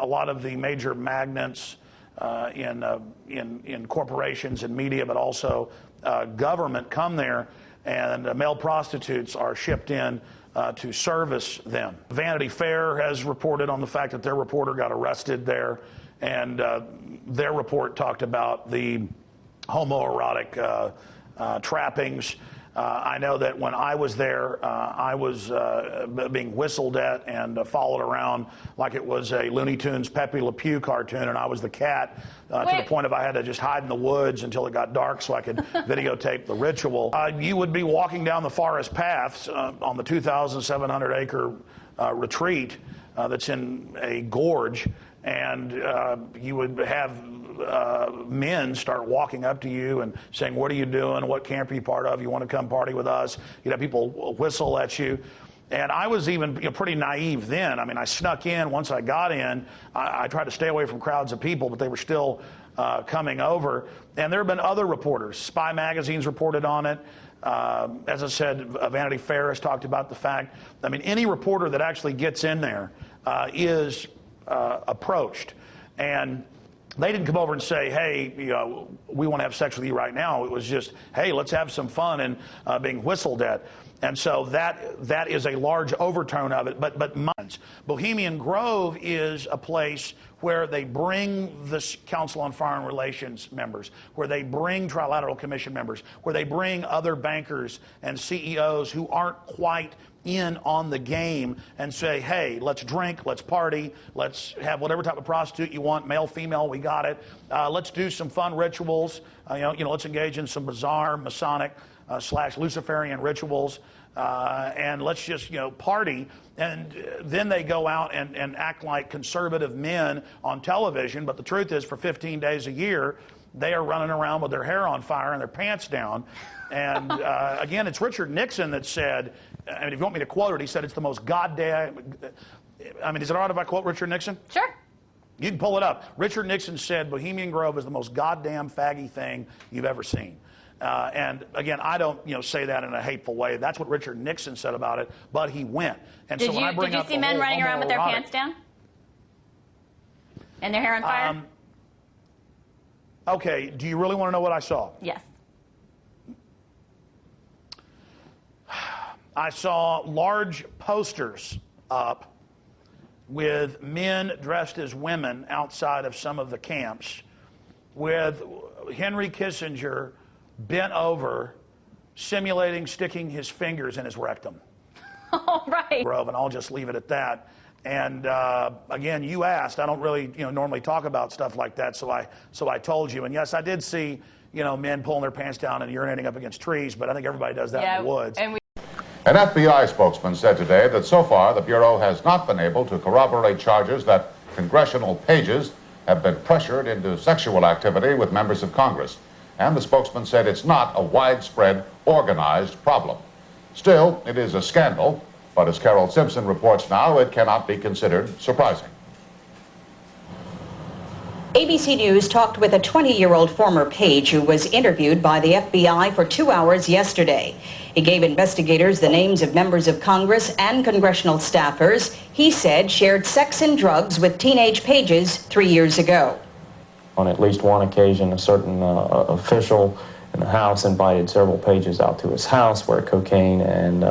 lot of the major magnates in corporations and media, but also government come there, and male prostitutes are shipped in to service them. Vanity Fair has reported on the fact that their reporter got arrested there, and their report talked about the homoerotic trappings. I know that when I was there, I was being whistled at and followed around like it was a Looney Tunes Pepe Le Pew cartoon, and I was the cat to the point of I had to just hide in the woods until it got dark so I could videotape the ritual. You would be walking down the forest paths on the 2,700-acre retreat that's in a gorge, and you would have men start walking up to you and saying, "What are you doing? What camp are you part of? You want to come party with us?" You'd have people whistle at you. And I was even pretty naive then. I mean, I snuck in. Once I got in, I tried to stay away from crowds of people, but they were still coming over. And there have been other reporters. Spy magazines reported on it. As I said, Vanity Fair has talked about the fact. I mean, any reporter that actually gets in there is approached. And they didn't come over and say, "Hey, we want to have sex with you right now." It was just, "Hey, let's have some fun," and being whistled at. And so that is a large overtone of it. But Bohemian Grove is a place where they bring the Council on Foreign Relations members, where they bring Trilateral Commission members, where they bring other bankers and CEOs who aren't quite in on the game, and say, "Hey, let's drink, let's party, let's have whatever type of prostitute you want, male, female, we got it. Let's do some fun rituals. Let's engage in some bizarre Masonic / Luciferian rituals, and let's just party." And then they go out and act like conservative men on television. But the truth is, for 15 days a year, they are running around with their hair on fire and their pants down. And again, it's Richard Nixon that said, I mean, if you want me to quote it, he said it's the most goddamn, I mean, is it all right if I quote Richard Nixon? Sure. You can pull it up. Richard Nixon said Bohemian Grove is the most goddamn faggy thing you've ever seen. And again, I don't say that in a hateful way. That's what Richard Nixon said about it, but he went. And did you see men running around with their pants down? And their hair on fire? Okay, do you really want to know what I saw? Yes. I saw large posters up with men dressed as women outside of some of the camps, with Henry Kissinger bent over, simulating sticking his fingers in his rectum. All right. And I'll just leave it at that. And again, you asked. I don't really, normally talk about stuff like that, so I told you. And yes, I did see, men pulling their pants down and urinating up against trees. But I think everybody does that in the woods. An FBI spokesman said today that so far the Bureau has not been able to corroborate charges that congressional pages have been pressured into sexual activity with members of Congress. And the spokesman said it's not a widespread, organized problem. Still, it is a scandal, but as Carol Simpson reports now, it cannot be considered surprising. ABC News talked with a 20-year-old former page who was interviewed by the FBI for 2 hours yesterday. He gave investigators the names of members of Congress and congressional staffers he said shared sex and drugs with teenage pages 3 years ago. On at least one occasion, a certain official in the House invited several pages out to his house where cocaine and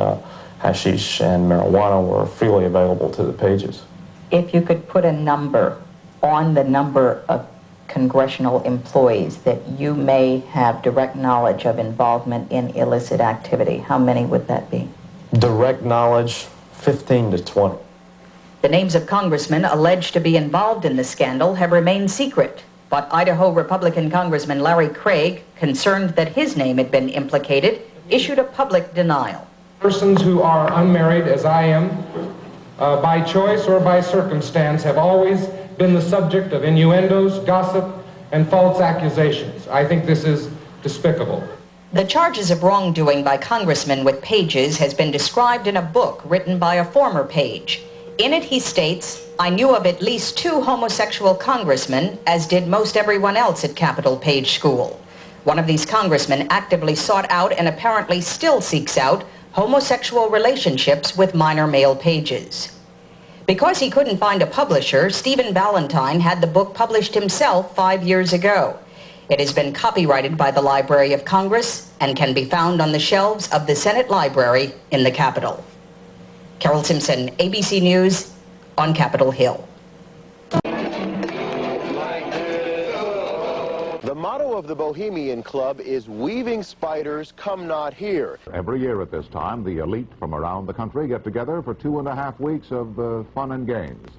hashish and marijuana were freely available to the pages. If you could put a number on the number of congressional employees that you may have direct knowledge of involvement in illicit activity, how many would that be? Direct knowledge, 15 to 20. The names of congressmen alleged to be involved in the scandal have remained secret. But Idaho Republican Congressman Larry Craig, concerned that his name had been implicated, issued a public denial. Persons who are unmarried, as I am, by choice or by circumstance, have always been the subject of innuendos, gossip, and false accusations. I think this is despicable. The charges of wrongdoing by congressmen with pages has been described in a book written by a former page. In it, he states, "I knew of at least 2 homosexual congressmen, as did most everyone else at Capitol Page School. One of these congressmen actively sought out and apparently still seeks out homosexual relationships with minor male pages." Because he couldn't find a publisher, Stephen Valentine had the book published himself 5 years ago. It has been copyrighted by the Library of Congress and can be found on the shelves of the Senate Library in the Capitol. Carol Simpson, ABC News on Capitol Hill. The motto of the Bohemian Club is "Weaving spiders, come not here." Every year at this time, the elite from around the country get together for 2.5 weeks of fun and games.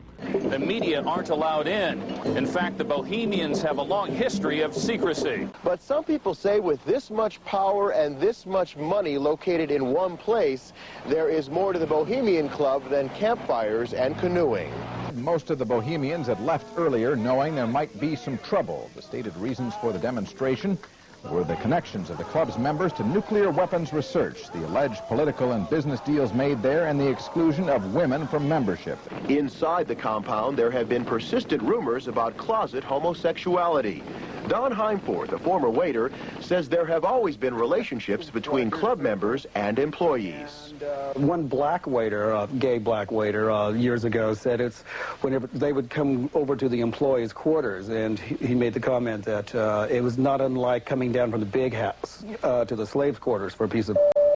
The media aren't allowed in. In fact, the Bohemians have a long history of secrecy. But some people say with this much power and this much money located in one place, there is more to the Bohemian Club than campfires and canoeing. Most of the Bohemians had left earlier knowing there might be some trouble. The stated reasons for the demonstration were the connections of the club's members to nuclear weapons research, the alleged political and business deals made there, and the exclusion of women from membership. Inside the compound, there have been persistent rumors about closet homosexuality. Don Heimforth, a former waiter, says there have always been relationships between club members and employees. One black waiter, gay black waiter, years ago said it's whenever they would come over to the employees' quarters, and he made the comment that it was not unlike coming down from the big house to the slaves' quarters for a piece of